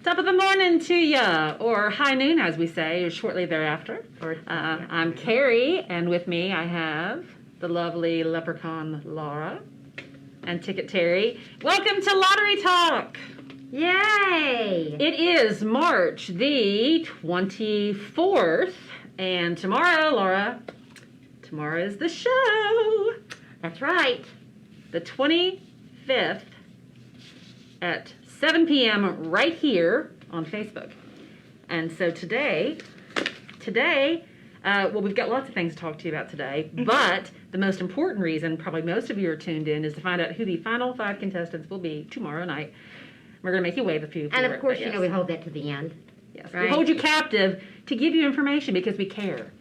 Top of the morning to ya, or high noon as we say, or shortly thereafter. I'm Carrie, and with me I have the lovely leprechaun Laura and Ticket Terry. Welcome to Lottery Talk! Yay! It is March the 24th, and tomorrow, Laura, tomorrow is the show. That's right. The 25th at 7 p.m. right here on Facebook. And so today, well, we've got lots of things to talk to you about today, but the most important reason, probably most of you are tuned in, is to find out who the final 5 contestants will be tomorrow night. We're going to make you wave a few. And of course, you know we hold that to the end. Yes, right? We hold you captive to give you information because we care.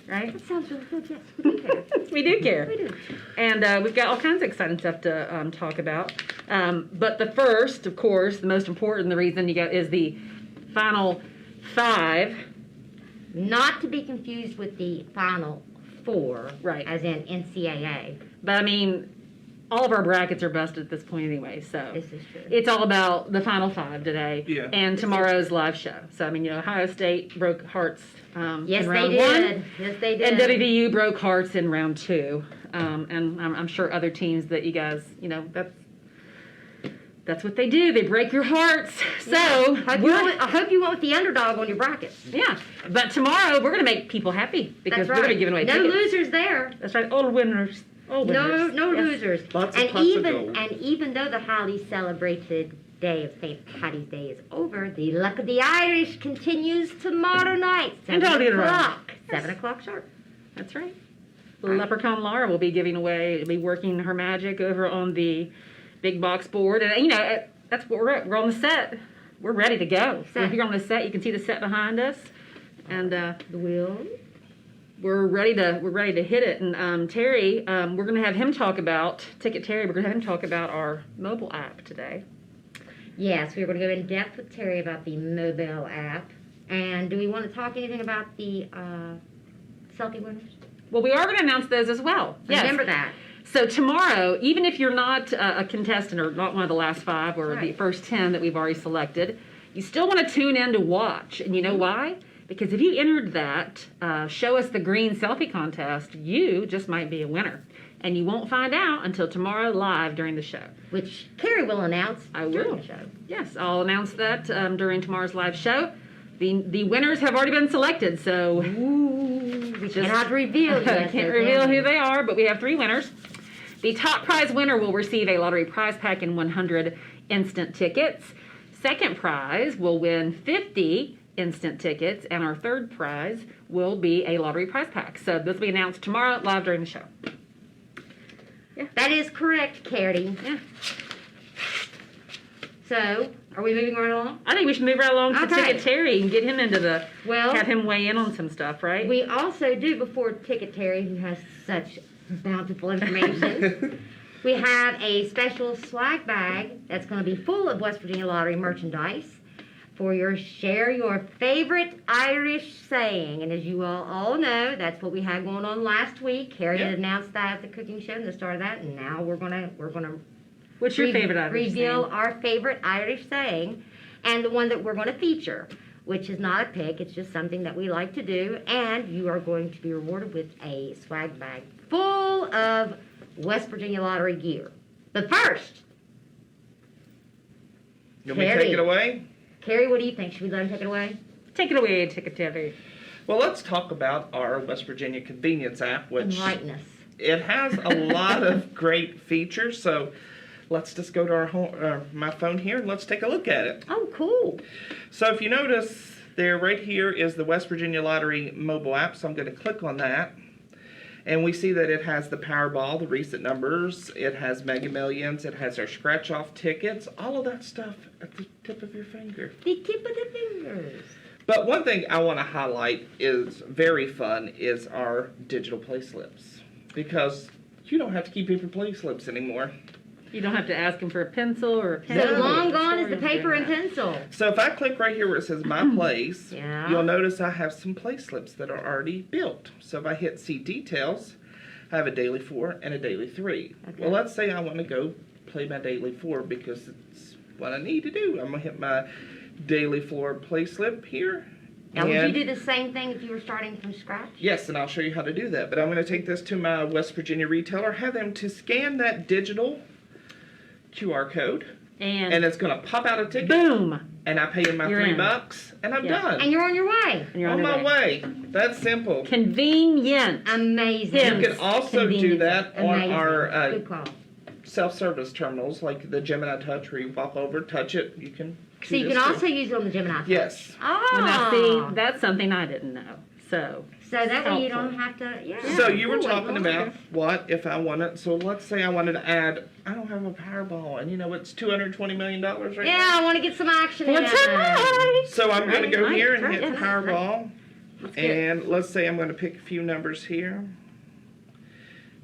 Right? That sounds really good, yes. We do care. We do care. We do. And we've got all kinds of exciting stuff to talk about. But the first, of course, the most important, the reason you got is the final 5. Not to be confused with the final 4, Right. as in NCAA. But I mean, all of our brackets are busted at this point anyway, so This is true. it's all about the final 5 today and This tomorrow's live show. So I mean, you know, Ohio State broke hearts Yes, in they round did. 1, Yes, they did. and WVU broke hearts in round 2. And I'm sure other teams that you guys, you know, that's what they do. They break your hearts. So I hope you went with the underdog on your brackets. yeah, but tomorrow we're going to make people happy because That's we're right. going to be giving away no tickets. losers there. That's right, all winners. All winners. No Yes. losers. Lots of and pots of even gold. and even though the highly celebrated day of St. Paddy's Day is over, the luck of the Irish continues tomorrow night, And 7 all the o'clock. Yes. 7 o'clock sharp. That's right. Leprechaun Laura will be giving away, be working her magic over on the big box board, and you know that's what we're on the set. We're ready to go. So if you're on the set, you can see the set behind us, and The wheel. we're ready to hit it. And Terry, we're going to have him talk about Ticket Terry. We're going to have him talk about our mobile app today. Yes, we're going to go in depth with Terry about the mobile app. And do we want to talk anything about the selfie winners? Well, we are going to announce those as well. Yes. Remember that. So tomorrow, even if you're not a contestant or not one of the last 5 or the Right. first 10 that we've already selected, you still want to tune in to watch. And you know why? Because if you entered that Show Us the Green selfie contest, you just might be a winner. And you won't find out until tomorrow live during the show. Which Carrie will announce I during will. the show. Yes, I'll announce that during tomorrow's live show. The winners have already been selected, so We Just- cannot reveal I yet. can't reveal who they are, but we have 3 winners. The top prize winner will receive a lottery prize pack and 100 instant tickets. Second prize will win 50 instant tickets, and our third prize will be a lottery prize pack. So this will be announced tomorrow live during the show. That is correct, Carrie. Yeah. So, are we moving right along? I think we should move right along to Okay. Ticket Terry and get him into the, Well, have him weigh in on some stuff, right? we also do, before Ticket Terry, who has such bountiful information, we have a special swag bag that's going to be full of West Virginia Lottery merchandise for your share your favorite Irish saying. And as you all know, that's what we had going on last week. Carrie had announced that at the cooking show and the start of that, and now we're gonna What's your favorite Irish reveal saying? our favorite Irish saying, and the one that we're going to feature, which is not a pick, it's just something that we like to do, and you are going to be rewarded with a swag bag full of West Virginia Lottery gear. But first, You want me to take Carrie. it away? Carrie, what do you think? Should we let him take it away? Take it away, Ticket Terry. Well, let's talk about our West Virginia Convenience app, which Enlighten us. it has a lot of great features. So let's just go to our my phone here and let's take a look at it. Oh, cool. So if you notice, there right here is the West Virginia Lottery mobile app. So I'm going to click on that. And we see that it has the Powerball, the recent numbers, it has Mega Millions, it has our scratch-off tickets, all of that stuff at the tip of your finger. The tip of the fingers. But one thing I want to highlight is very fun is our digital play slips. Because you don't have to keep your play slips anymore. You don't have to ask him for a pencil or a pen. So long or gone is the historians paper doing and that. pencil. So if I click right here where it says My Place, Yeah. you'll notice I have some play slips that are already built. So if I hit See Details, I have a daily 4 and a daily 3. Okay. Well, let's say I want to go play my daily 4 because it's what I need to do. I'm going to hit my daily floor play slip here. Now, would And- you do the same thing if you were starting from scratch? Yes, and I'll show you how to do that. But I'm going to take this to my West Virginia retailer, have them to scan that digital QR code, and And it's going to pop out a ticket, boom, and I pay in my You're in. $3, and I'm Yeah. done. And you're on your way. and you're on your my way. That's simple. Convenient. Amazing. Yeah. You can also do Convenient. that on Amazing. our Good call. self-service terminals, like the Gemini Touch, where you walk over, touch it, you can. So you choose can to- also use it on the Gemini. Yes. Oh. And I see that's something I didn't know. So So that way you helpful. don't have to, yeah. So you were Cool. talking Well, about what if I wanted, so let's say I wanted to add, I don't have a Powerball, and it's $220 million right Yeah, I want to get some action in what's it. tonight? So I'm going to go Right, here and right, hit right. Powerball, Let's get- and let's say I'm going to pick a few numbers here.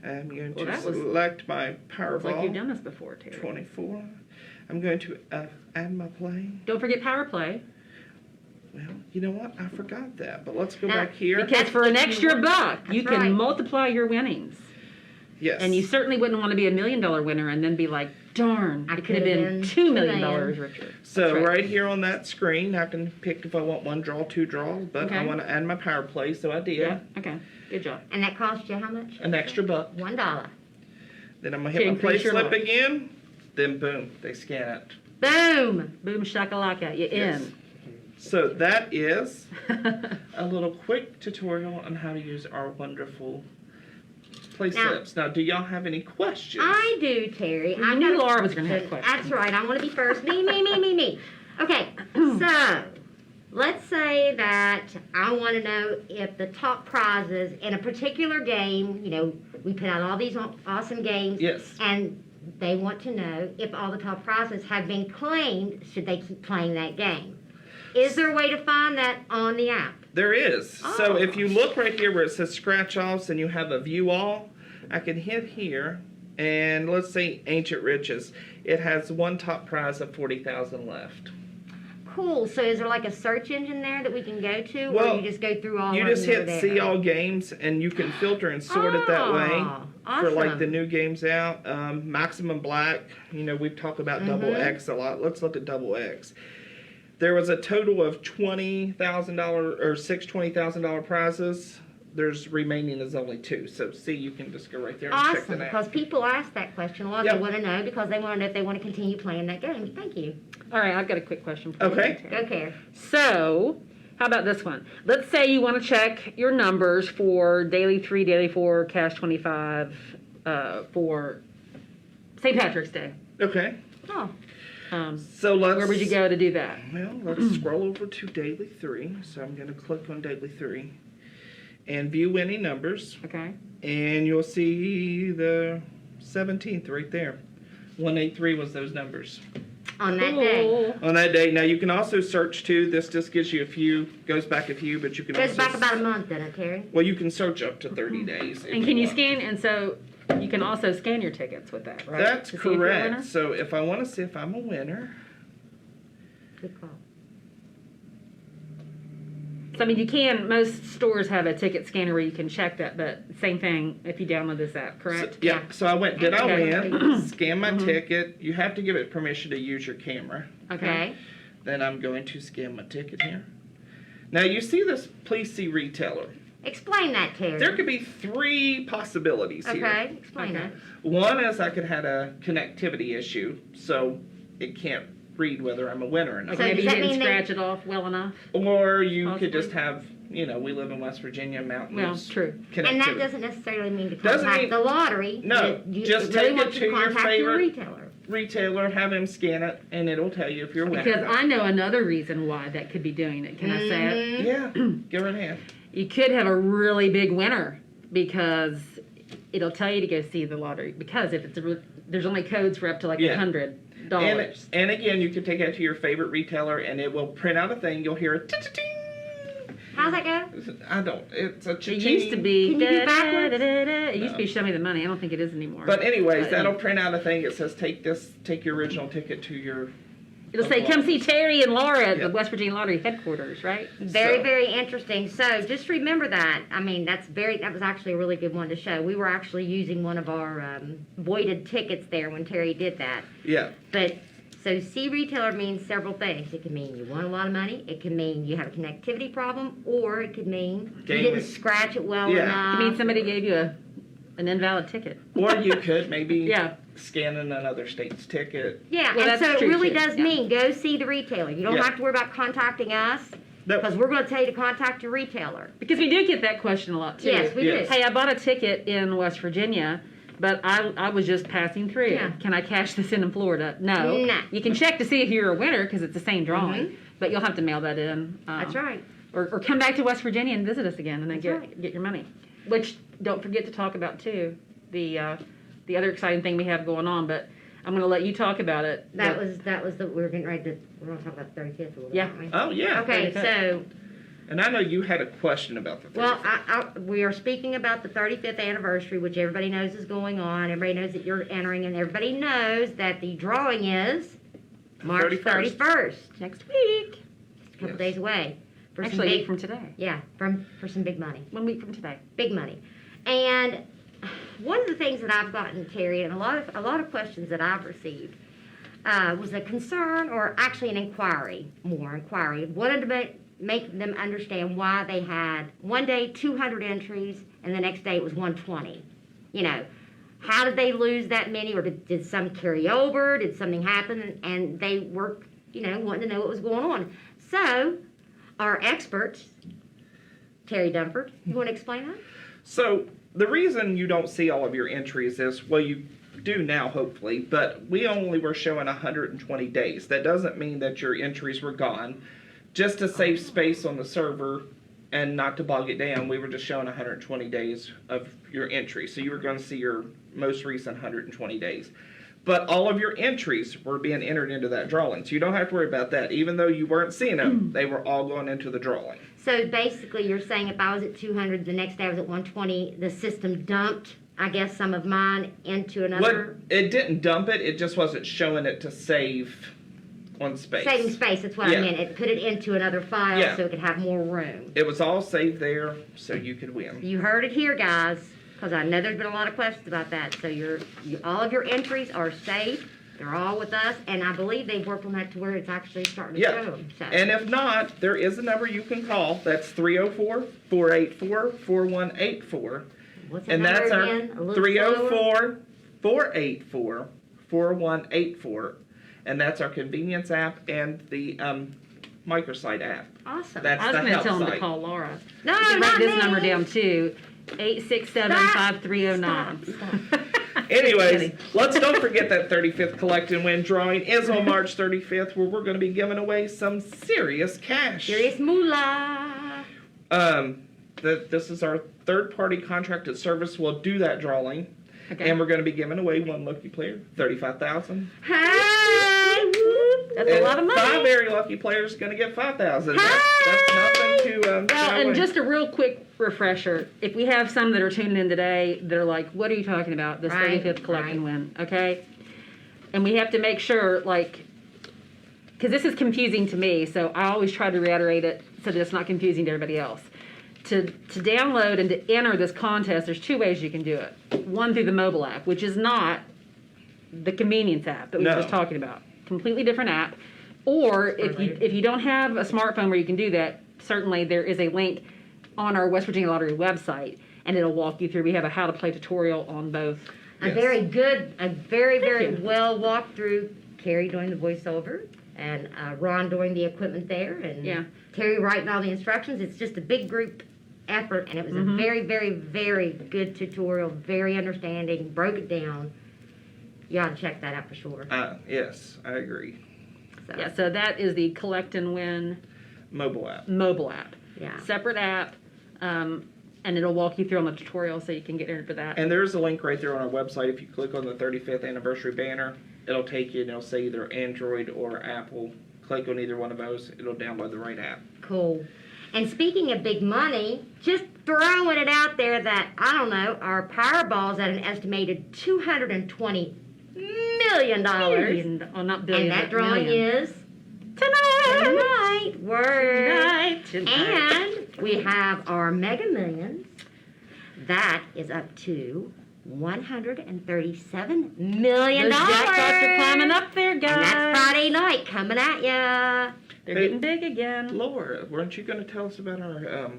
I'm going Well, to that was- select my It's like you've Powerball, done this before, Terry. 24. I'm going to add my play. Don't forget Power Play. Well, you know what? I forgot that, but let's go Now, back here. Because for an extra buck, you That's can right. multiply your winnings. Yes. And you certainly wouldn't want to be $1 million winner and then be like, darn, I could have been $2 million richer. So That's right here on that screen, I can pick if I want one draw, two draws, but I Okay. want to add my power play, so I did. Yeah, okay, good job. And that cost you how much? An extra buck. $1. Then I'm gonna To hit my play increase your slip luck. again. Then boom, they scan it. Boom. Boom shakalaka, you Yes. So that is a little quick tutorial on how to use our wonderful play Now- slips. Now, do y'all have any questions? I do, Terry. I knew Laura was gonna have questions. That's right. I want to be first. Me. Okay, so let's say that I want to know if the top prizes in a particular game, we put out all these awesome games, Yes. and they want to know if all the top prizes have been claimed, should they keep playing that game? Is there a way to find that on the app? There is. So Oh. if you look right here where it says scratch offs and you have a view all, I can hit here and let's say Ancient Riches. It has one top prize of 40,000 left. Cool. So is there like a search engine there that we can go to, or Well, you just go through all You of just them hit there? see all games and you can filter and sort it that way. For like Awesome. the new games out, Maximum Black, we've talked about Double Mhm. X a lot. Let's look at Double X. There was a total of $20,000 or six $20,000 prizes. There's remaining is only 2. So see, you can just go right there and check Awesome, that because out. people ask that question a lot. Yep. They want to know because they want to know if they want to continue playing that game. Thank you. All right, I've got a quick question for Okay. you. Go, Care. So, how about this one? Let's say you want to check your numbers for daily 3, daily 4, cash 25 for St. Patrick's Day. Okay. Oh, So let's. Where would you go to do that? Well, let's scroll over to Daily 3. So I'm going to click on Daily 3 and view winning numbers. Okay. And you'll see the 17th right there. 183 was those numbers on that day. Cool. on that day. Now you can also search too. This just gives you a few, goes back a few, but you can Goes also. back about a month, doesn't it, Terry? Well, you can search up to 30 days. if And can you want. scan? And so you can also scan your tickets with that, right? That's To see if you're a winner? correct. So if I want to see if I'm a winner, Good call. So, I mean, you can, most stores have a ticket scanner where you can check that, but same thing if you download this app, correct? So, yeah. So I went. Did I Okay. win? Scan Mm-hmm. my ticket. You have to give it permission to use your camera. Okay. Then I'm going to scan my ticket here. Now you see this. Please see retailer. Explain that, Terry. There could be 3 possibilities here. Okay. Explain Okay. that. One is I could have a connectivity issue, so it can't read whether I'm a winner or not. So Maybe does you that didn't mean they- scratch it off well enough. Or you Possibly. could just have, we live in West Virginia, mountains. Well, true. Connectivity. And that doesn't necessarily mean to Doesn't contact mean- the lottery. No, You just really take want it to your contact favorite- retailer. Retailer, have him scan it, and it'll tell you if you're a winner. Because I know another reason why that could be doing it. Can I say it? Mhm. Yeah, go right ahead. You could have a really big winner because it'll tell you to go see the lottery. Because if it's there's only codes for up to like Yeah. $100. And again, you can take it to your favorite retailer, and it will print out a thing. You'll hear a ting. How's that go? I don't. It's a It cha-ching. used to be. Can you do da, backwards? da, da, da. It used to No. be show me the money. I don't think it is anymore. But anyways, But, that'll print out a thing. It says take your original ticket to your. it'll say, "Come see Terry and Laura at Yeah. the West Virginia Lottery headquarters." Right? Very, So- very interesting. So just remember that. I mean, that was actually a really good one to show. We were actually using one of our voided tickets there when Terry did that. Yeah. But So C retailer means several things. It can mean you won a lot of money. It can mean you have a connectivity problem, or it could mean you Game didn't is- scratch it well Yeah. enough. You mean somebody gave you an invalid ticket? Or you could maybe Yeah. scan in another state's ticket. Yeah, Well, and that's so it true, really too. does Yeah. mean go see the retailer. You don't Yeah. have to worry about contacting us No. because we're going to tell you to contact your retailer. Because we do get that question a lot too. Yes, we Yes. do. Hey, I bought a ticket in West Virginia, but I was just passing through. Yeah. Can I cash this in Florida? No. No. You can check to see if you're a winner because it's the same drawing, but you'll have to mail that in. That's right. Or come back to West Virginia and visit us again, and then That's right. get your money. Which don't forget to talk about too the other exciting thing we have going on. But I'm going to let you talk about it. That But- was the we're getting ready to we're going to talk about the 35th a little Yeah. bit, aren't we? Oh, yeah. Okay, Okay. so And I know you had a question about the 35th. well, we are speaking about the 35th anniversary, which everybody knows is going on. Everybody knows that you're entering, and everybody knows that the drawing is March 31st. 31st. next week. A couple Yes. days away. For some Actually, a week big, from today. yeah, for some big money. 1 week from today. Big money. And one of the things that I've gotten, Terry, and a lot of questions that I've received was a concern, or actually an inquiry, wanted to make them understand why they had one day 200 entries and the next day it was 120. You know, how did they lose that many, or did some carry over? Did something happen? And they were, wanting to know what was going on. So, our expert, Terry Dunford, you want to explain that? So the reason you don't see all of your entries is, well, you do now, hopefully, but we only were showing 120 days. That doesn't mean that your entries were gone. Just to save space on the server and not to bog it down, we were just showing 120 days of your entry. So you were going to see your most recent 120 days. But all of your entries were being entered into that drawing. So you don't have to worry about that. Even though you weren't seeing them, they were all going into the drawing. So basically, you're saying if I was at 200, the next day I was at 120, the system dumped, I guess, some of mine into another. It didn't dump it. It just wasn't showing it to save on space. Saving space, that's what Yeah. I meant. It put it into another file Yeah. so it could have more room. It was all saved there so you could win. You heard it here, guys, because I know there's been a lot of questions about that. So all of your entries are safe. They're all with us, and I believe they've worked on that to where it's actually starting to Yeah. show them. So. And if not, there is a number you can call. That's 304-484-4184. What's that And number that's our again? A little slower? 304-484-4184. And that's our convenience app and the microsite app. Awesome. That's I was the going to help tell them to site. call Laura. No, You can not write this me. number down too. 867-5309. Stop. Anyways, don't forget that 35th Collect and Win drawing is on March 35th, where we're going to be giving away some serious cash. Serious moolah. This is our third-party contracted service. We'll do that drawing, Okay. and we're going to be giving away one lucky player, $35,000. Hi. Whoop. That's a lot of money. 5 very lucky players going to get $5,000. Hi. That's nothing to. Well, throw and away. just a real quick refresher. If we have some that are tuning in today, they're like, what are you talking about? This Right, 35th Collect and right. Win, okay? And we have to make sure, because this is confusing to me, so I always try to reiterate it so that it's not confusing to everybody else. To download and to enter this contest, there's 2 ways you can do it. One, through the mobile app, which is not the convenience app that we were No. just talking about. Completely different app. Or if you don't have a smartphone where you can do that, certainly there is a link on our West Virginia Lottery website, and it'll walk you through. We have a how to play tutorial on both. A Yes. very good, a very, very you. well walked through. Carrie doing the voiceover, and Ron doing the equipment there, and Yeah. Terry writing all the instructions. It's just a big group effort, and it was a very, very, very good tutorial. Very understanding. Broke it down. You ought to check that out for sure. Yes, I agree. So, Yeah, so that is the Collect and Win Mobile app. mobile app. yeah. Separate app, and it'll walk you through on the tutorial so you can get entered for that. And there's a link right there on our website. If you click on the 35th anniversary banner, it'll take you and it'll say either Android or Apple. Click on either one of those, it'll download the right app. Cool. And speaking of big money, just throwing it out there that, I don't know, our Powerball's at an estimated $220 million. Billion, oh, not billion, And that but drawing million. is tonight. Word. Tonight. And we have our Mega Millions. That is up to $137 million. Those jackpots are climbing up there, guys. And that's Friday night coming at ya. They're getting big again. Laura, weren't you going to tell us about our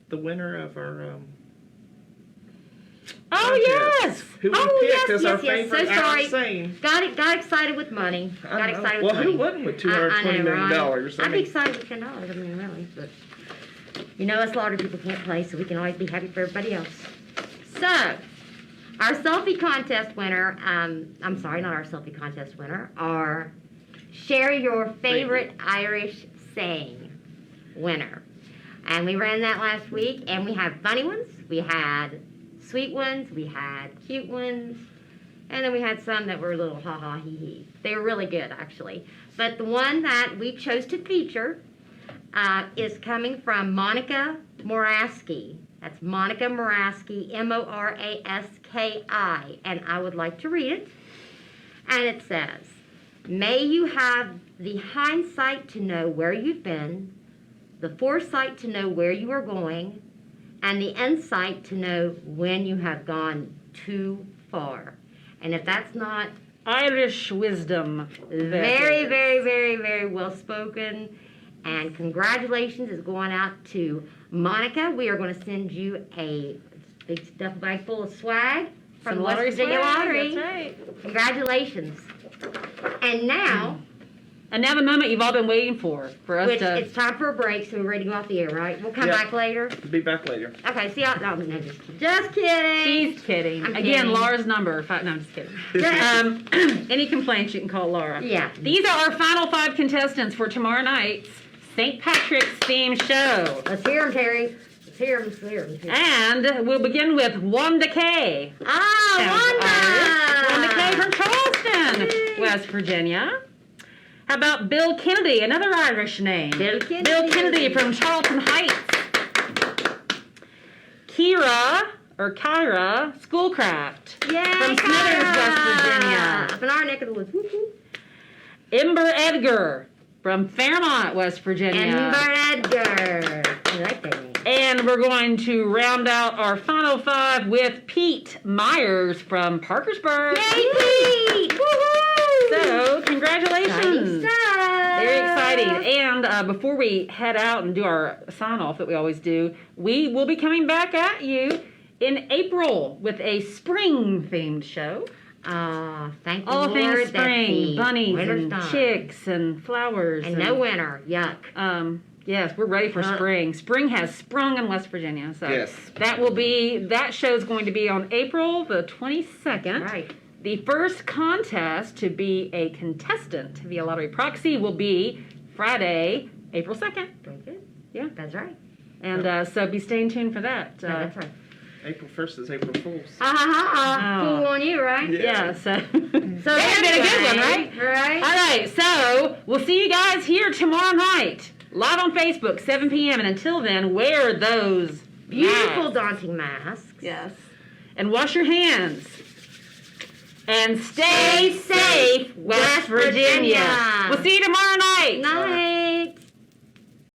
the winner of our Oh, yes. who we Oh, picked yes, as our yes, yes. favorite So out sorry. of Sane? Got excited with money. Got excited with Well, money. who wouldn't with I $220 know, million? right? I I'd be mean, excited with $10. I mean, really, but you know, us lottery people can't play, so we can always be happy for everybody else. So, our selfie contest winner. I'm sorry, not our selfie contest winner. Our share your favorite Irish saying winner. And we ran that last week, and we had funny ones. We had sweet ones. We had cute ones. And then we had some that were a little ha-ha, hee-hee. They were really good, actually. But the one that we chose to feature is coming from Monica Moraski. That's Monica Moraski, Moraski. And I would like to read it. And it says, may you have the hindsight to know where you've been, the foresight to know where you are going, and the insight to know when you have gone too far. And if that's not Irish wisdom. very, very, very, very well spoken, and congratulations is going out to Monica. We are going to send you a big duffel bag full of swag from the West Virginia Lottery. That's right. Congratulations. And now, And now the moment you've all been waiting for us which to... it's time for a break, so we're ready to go off the air, right? We'll come Yeah. back later. be back later. Okay, see y'all. No, just kidding. She's kidding. I'm Again, kidding. Laura's number. No, I'm just kidding. Any complaints, you can call Laura. Yeah. These are our final 5 contestants for tomorrow night's St. Patrick's theme show. Let's hear them, Terry. Let's hear them. Let's hear them. And we'll begin with Wanda Kay. Ah, Wanda Kay Wanda! from Charleston, Yay. West Virginia. How about Bill Kennedy, another Irish name? Bill Kennedy. Bill Kennedy from Charlton Heights. Kyra Schoolcraft Yay, from Smithers, West Virginia. Up in our neck of the woods. Whoop, whoop. Ember Edgar from Fairmont, West Virginia. Ember Edgar. I like that name. And we're going to round out our final 5 with Pete Myers from Parkersburg. Yay, Pete! Woohoo! So, congratulations. Exciting stuff. Very exciting. And before we head out and do our sign off that we always do, we will be coming back at you in April with a spring themed show. Thank the All Lord things that spring, the bunnies winter's and done. chicks and flowers. And no winter. Yuck. Yes, we're ready for spring. Spring has sprung in West Virginia. So Yes. that show's going to be on April the 22nd. Right. The first contest to be a contestant via Lottery Proxy will be Friday, April 2nd. Very good. Yeah. That's right. And so be staying tuned for that. That's right. April 1st is April Fool's. Oh. Cool on you, right? Yeah, so So that's been a good one, right? Right. All right, so we'll see you guys here tomorrow night, live on Facebook, 7 p.m. And until then, wear those Beautiful, masks. daunting masks. Yes. And wash your hands. And stay safe, West Virginia. Virginia. We'll see you tomorrow night. Night.